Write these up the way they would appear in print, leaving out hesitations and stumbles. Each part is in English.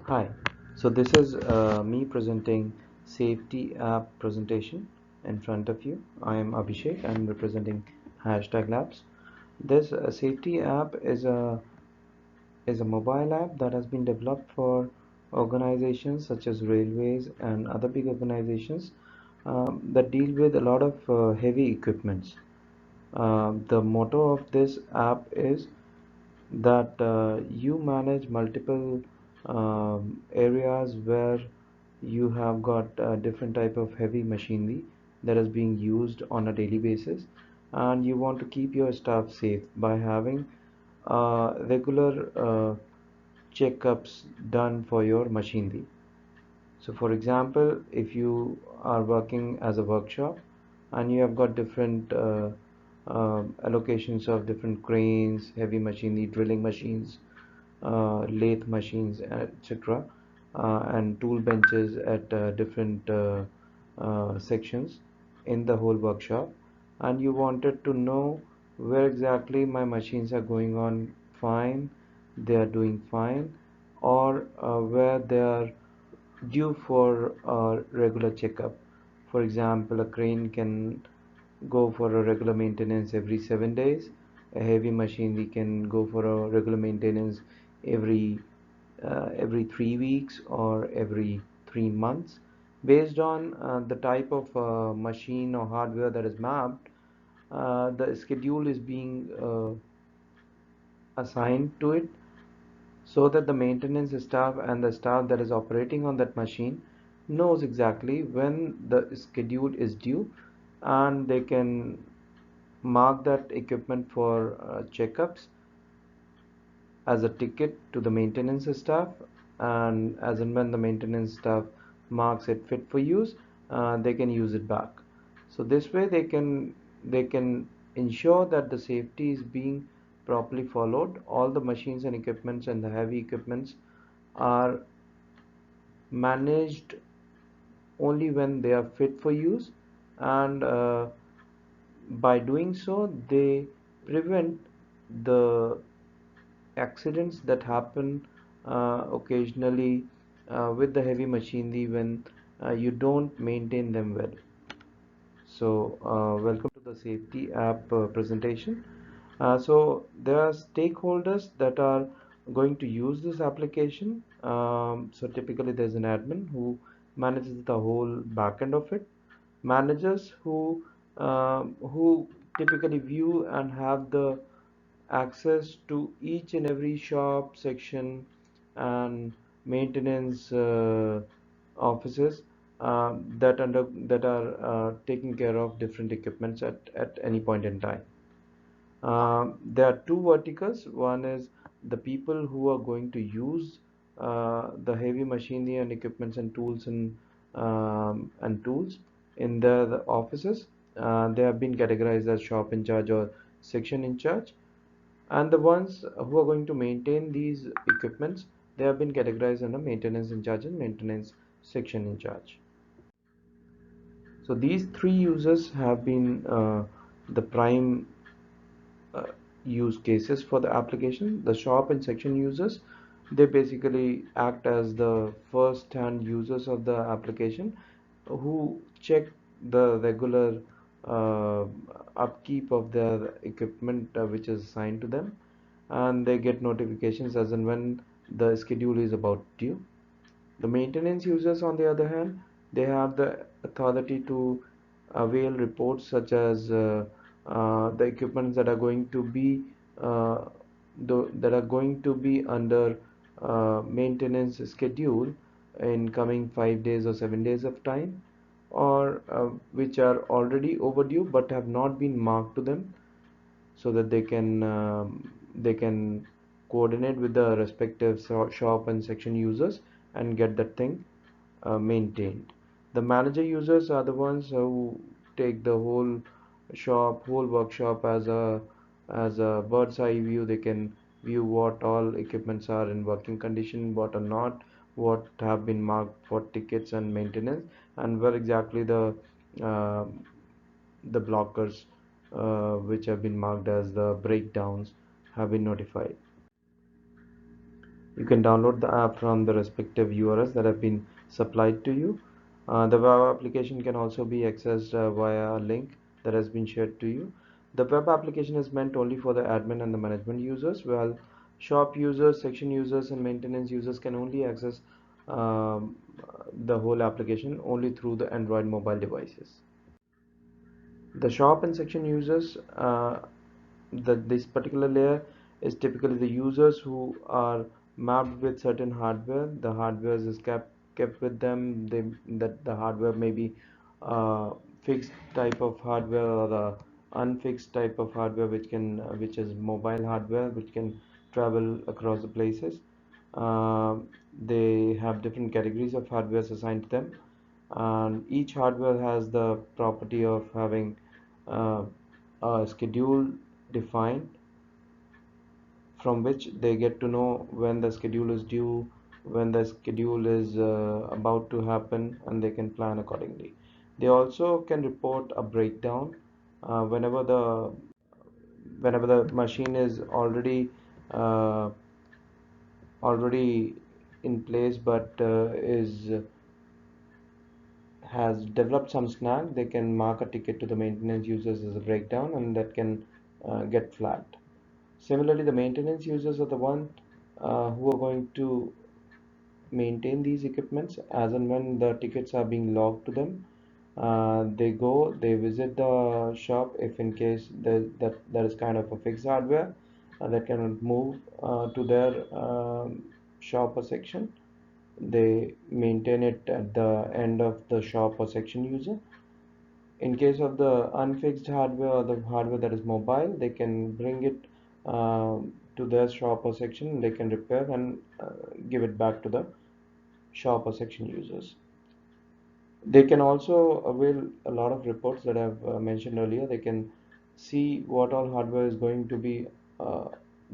Hi, so this is me presenting safety app presentation in front of you. I am Abhishek. I'm representing Hashtag Labs. This safety app is a mobile app that has been developed for organizations such as railways and other big organizations that deal with a lot of heavy equipments. The motto of this app is that you manage multiple areas where you have got different type of heavy machinery that is being used on a daily basis, and you want to keep your staff safe by having regular checkups done for your machinery. So for example, if you are working as a workshop and you have got different allocations of different cranes, heavy machinery, drilling machines, lathe machines, etc., and tool benches at different sections in the whole workshop, and you wanted to know where exactly my machines are going on fine, they are doing fine, or where they are due for a regular checkup. For example, a crane can go for a regular maintenance every 7 days. A heavy machinery can go for a regular maintenance every every 3 weeks or every 3 months. Based on the type of machine or hardware that is mapped, the schedule is being assigned to it so that the maintenance staff and the staff that is operating on that machine knows exactly when the schedule is due, and they can mark that equipment for checkups as a ticket to the maintenance staff, and as and when the maintenance staff marks it fit for use, they can use it back. So this way they can ensure that the safety is being properly followed. All the machines and equipments and the heavy equipments are managed only when they are fit for use, and by doing so they prevent the accidents that happen occasionally with the heavy machinery when you don't maintain them well. So, welcome to the safety app presentation. So, there are stakeholders that are going to use this application. So, typically, there's an admin who manages the whole backend of it, managers who typically view and have the access to each and every shop section and maintenance offices that are taking care of different equipments at any point in time. There are two verticals. One is the people who are going to use the heavy machinery and equipments and tools in the offices. They have been categorized as shop in charge or section in charge, and the ones who are going to maintain these equipments, they have been categorized under maintenance in charge and maintenance section in charge. So these three users have been the prime uh, use cases for the application. The shop and section users, they basically act as the first hand users of the application who check the regular uh, upkeep of their equipment which is assigned to them, and they get notifications as and when the schedule is about due. The maintenance users, on the other hand, they have the authority to avail reports such as the equipments that are going to be uh, under maintenance schedule in coming 5 days or 7 days of time, or which are already overdue but have not been marked to them, so that they can coordinate with the respective shop and section users and get that thing maintained. The manager users are the ones who take the whole workshop as a bird's eye view. They can view what all equipments are in working condition, what are not, what have been marked for tickets and maintenance, and where exactly uh, the blockers which have been marked as the breakdowns have been notified. You can download the app from the respective URLs that have been supplied to you. The web application can also be accessed via a link that has been shared to you. The web application is meant only for the admin and the management users, while shop users, section users, and maintenance users can only access um, the whole application only through the Android mobile devices. The shop and section users, this particular layer is typically the users who are mapped with certain hardware. The hardware is kept with them. That the hardware may be fixed type of hardware or the unfixed type of hardware, which is mobile hardware, which can travel across the places. Uh, they have different categories of hardware assigned to them, and each hardware has the property of having uh, a schedule defined, from which they get to know when the schedule is due, when the schedule is about to happen, and they can plan accordingly. They also can report a breakdown uh, whenever the whenever the machine is uh, already in place, but is has developed some snag. They can mark a ticket to the maintenance users as a breakdown, and that can get flagged. Similarly, the maintenance users are the one who are going to maintain these equipments as and when the tickets are being logged to them. They visit the shop if in case that there is kind of a fixed hardware that cannot move to their shop or section. They maintain it at the end of the shop or section user. In case of the unfixed hardware or the hardware that is mobile, they can bring it to their shop or section. They can repair and give it back to the shop or section users. They can also avail a lot of reports that I've mentioned earlier. They can see what all hardware is going to be uh,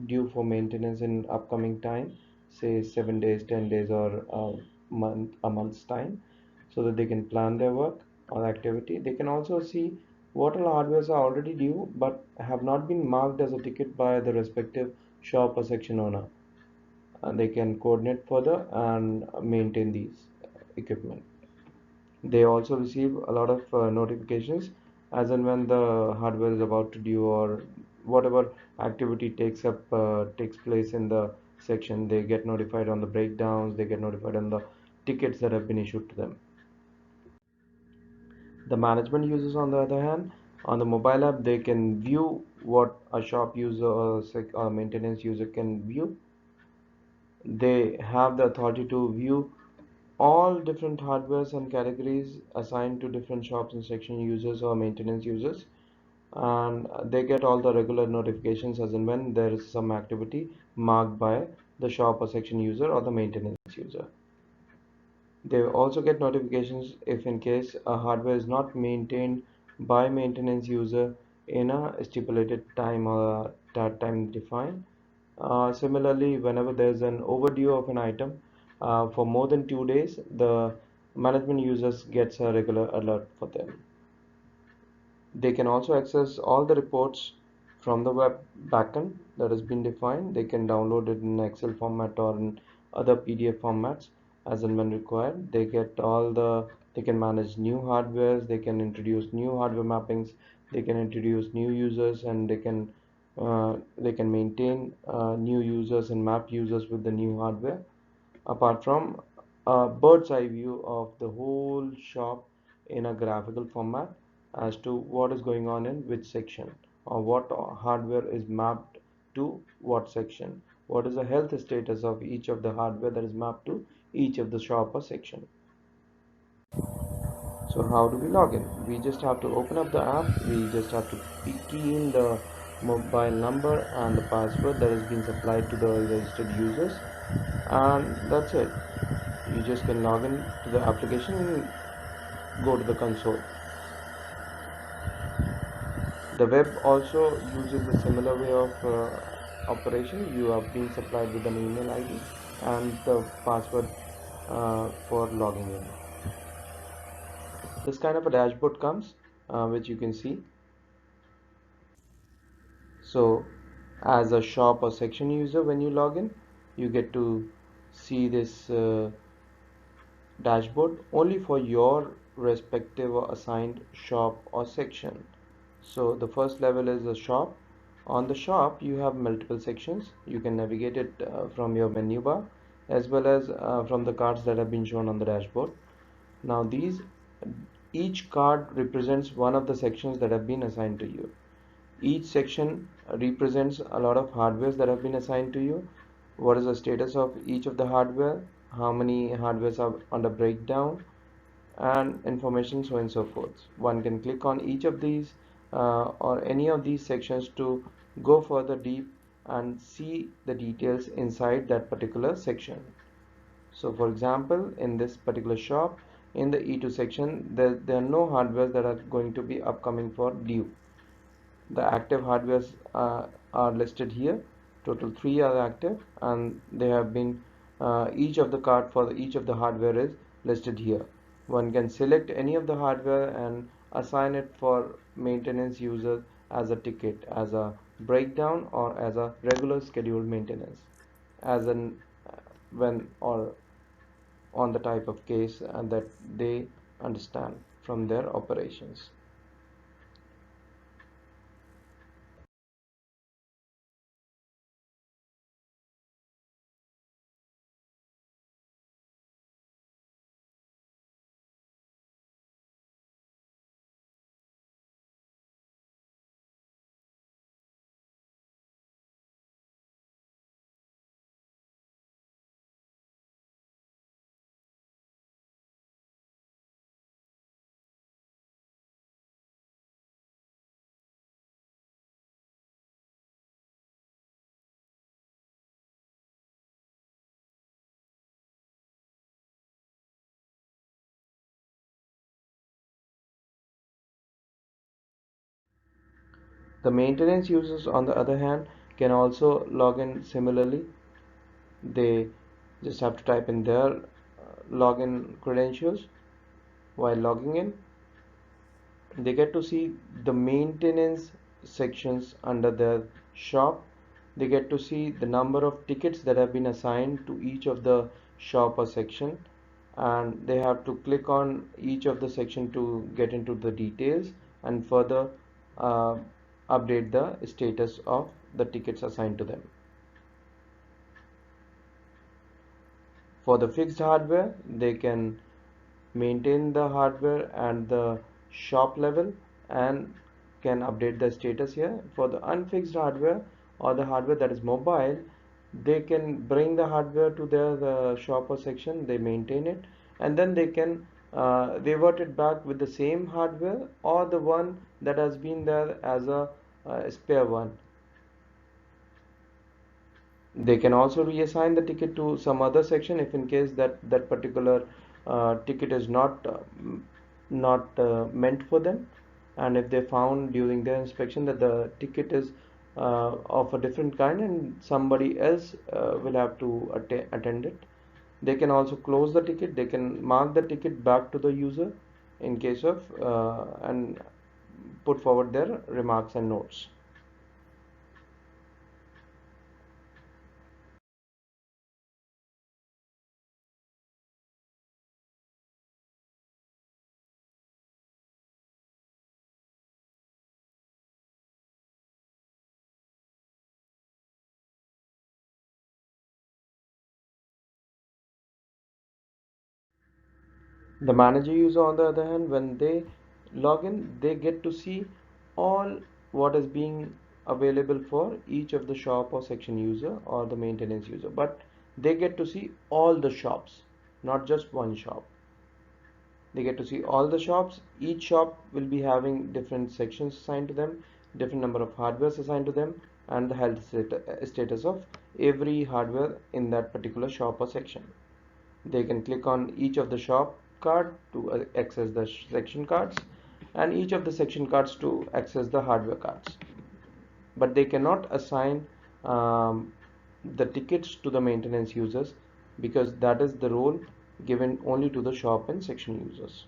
due for maintenance in upcoming time, say 7 days, 10 days, or a month's time, so that they can plan their work or activity. They can also see what all hardwares are already due but have not been marked as a ticket by the respective shop or section owner. And they can coordinate further and maintain these equipment. They also receive a lot of notifications as and when the hardware is about to due, or whatever activity takes place in the section. They get notified on the breakdowns. They get notified on the tickets that have been issued to them. The management users, on the other hand, on the mobile app, they can view what a shop user or maintenance user can view. They have the authority to view all different hardwares and categories assigned to different shops and section users or maintenance users, and they get all the regular notifications as and when there is some activity marked by the shop or section user or the maintenance user. They also get notifications if in case a hardware is not maintained by maintenance user in a stipulated time or time defined. Similarly, whenever there's an overdue of an item for more than 2 days, the management users gets a regular alert for them. They can also access all the reports from the web backend that has been defined. They can download it in Excel format or in other PDF formats as and when required. They can manage new hardwares, they can introduce new hardware mappings, they can introduce new users, and they can maintain new users and map users with the new hardware. Apart from a bird's eye view of the whole shop in a graphical format as to what is going on in which section, or what hardware is mapped to what section, what is the health status of each of the hardware that is mapped to each of the shop or section. So how do we log in? We just have to open up the app. We just have to key in the mobile number and the password that has been supplied to the registered users, and that's it. You just can log in to the application and go to the console. The web also uses a similar way of operation. You have been supplied with an email ID and the password for logging in. This kind of a dashboard comes, which you can see. So as a shop or section user, when you log in, you get to see this dashboard only for your respective or assigned shop or section. So the first level is a shop. On the shop you have multiple sections. You can navigate it from your menu bar as well as from the cards that have been shown on the dashboard. Now each card represents one of the sections that have been assigned to you. Each section represents a lot of hardwares that have been assigned to you. What is the status of each of the hardware, how many hardwares are under breakdown, and information, so on and so forth. One can click on each of these or any of these sections to go further deep and see the details inside that particular section. So for example, in this particular shop, in the E2 section, there are no hardwares that are going to be upcoming for due. The active hardwares are listed here. Total 3 are active, and they have been each of the card for each of the hardware is listed here. One can select any of the hardware and assign it for maintenance user as a ticket, as a breakdown, or as a regular scheduled maintenance, as an when or on the type of case that they understand from their operations. The maintenance users, on the other hand, can also log in similarly. They just have to type in their login credentials. While logging in, they get to see the maintenance sections under their shop. They get to see the number of tickets that have been assigned to each of the shop or section, and they have to click on each of the section to get into the details and further uh, update the status of the tickets assigned to them. For the fixed hardware, they can maintain the hardware at the shop level and can update the status here. For the unfixed hardware or the hardware that is mobile, they can bring the hardware to their shop or section, they maintain it, and then they can revert it back with the same hardware or the one that has been there as a spare one. They can also reassign the ticket to some other section if in case that particular ticket is not meant for them, and if they found during their inspection that the ticket is of a different kind and somebody else will have to attend it, they can also close the ticket. They can mark the ticket back to the user in case of and put forward their remarks and notes. The manager user, on the other hand, when they log in, they get to see all what is being available for each of the shop or section user or the maintenance user. But they get to see all the shops, not just one shop. They get to see all the shops. Each shop will be having different sections assigned to them, different number of hardwares assigned to them, and the health status of every hardware in that particular shop or section. They can click on each of the shop card to access the section cards, and each of the section cards to access the hardware cards. But they cannot assign the tickets to the maintenance users because that is the role given only to the shop and section users.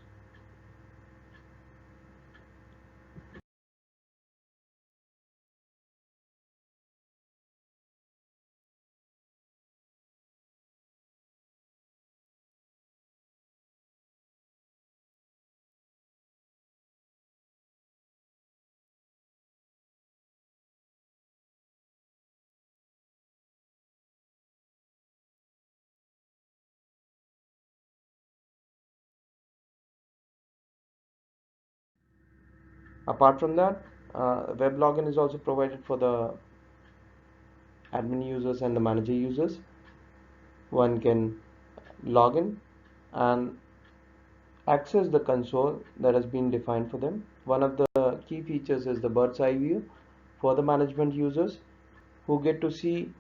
Apart from that, web login is also provided for the admin users and the manager users. One can log in and access the console that has been defined for them. One of the key features is the bird's eye view for the management users, who get to see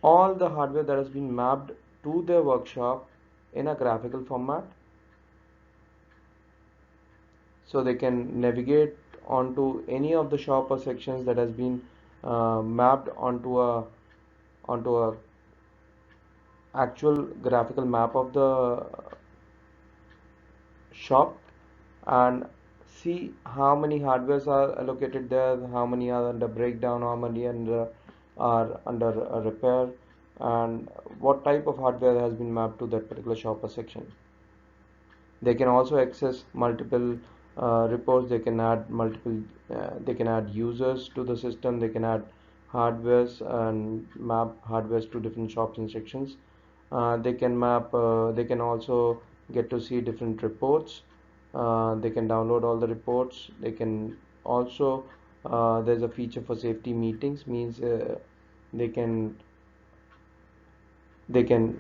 all the hardware that has been mapped to their workshop in a graphical format, so they can navigate onto any of the shop or sections that has been mapped onto a actual graphical map of the shop, and see how many hardwares are allocated there, how many are under breakdown, how many are under repair, and what type of hardware has been mapped to that particular shop or section. They can also access multiple reports. They can add multiple. They can add users to the system. They can add hardwares and map hardwares to different shops and sections. They can map. They can also get to see different reports. They can download all the reports. They can also. There's a feature for safety meetings. Means they can they can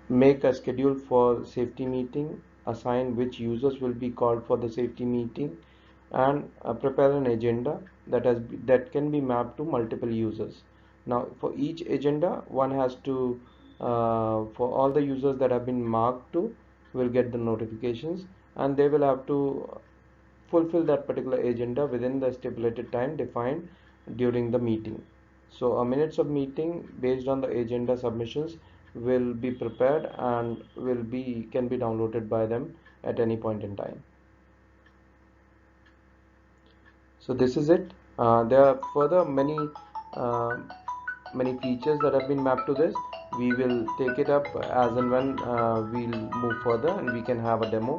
make a schedule for safety meeting, assign which users will be called for the safety meeting, and prepare an agenda that can be mapped to multiple users. Now, for each agenda, one has to for all the users that have been marked to will get the notifications, and they will have to fulfill that particular agenda within the stipulated time defined during the meeting. So a minutes of meeting based on the agenda submissions will be prepared and will be can be downloaded by them at any point in time. So this is it. There are further uh, many features that have been mapped to this. We will take it up as and when we'll move further and we can have a demo.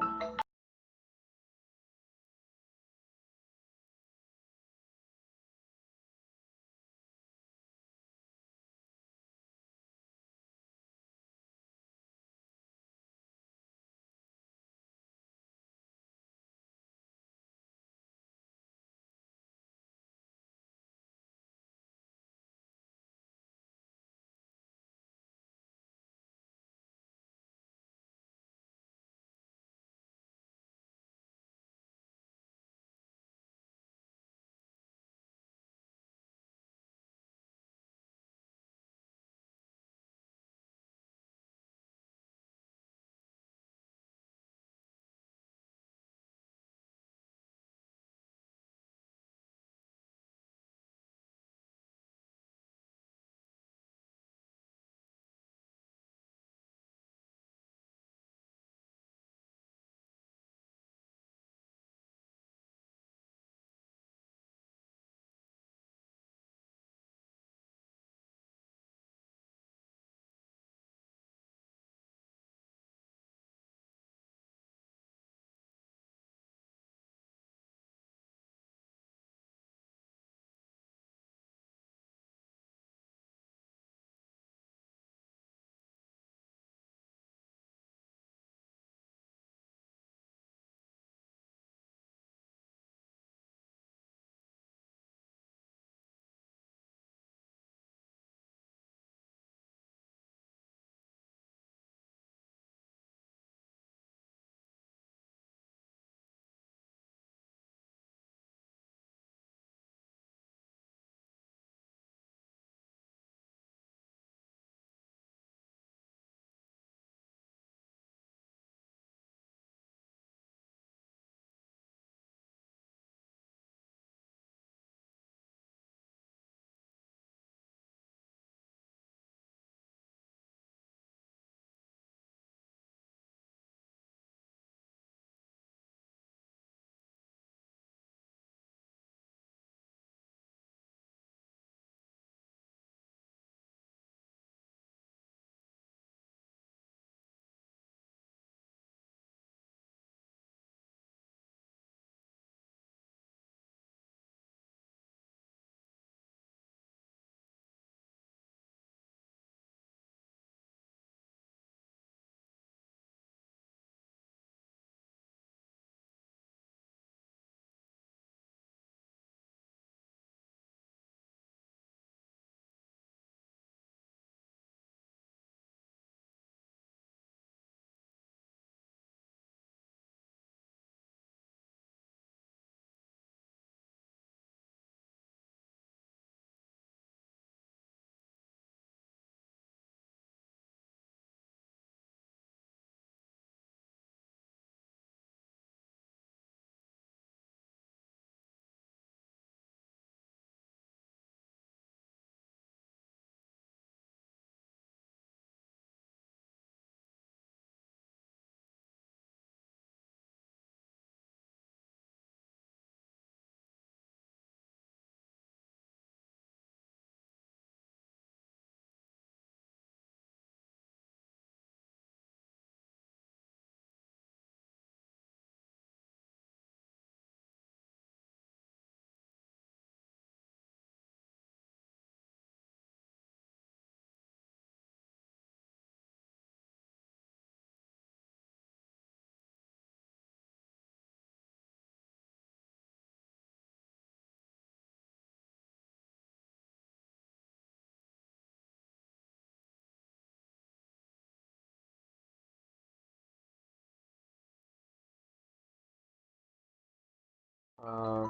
uh,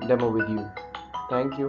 demo with you. Thank you.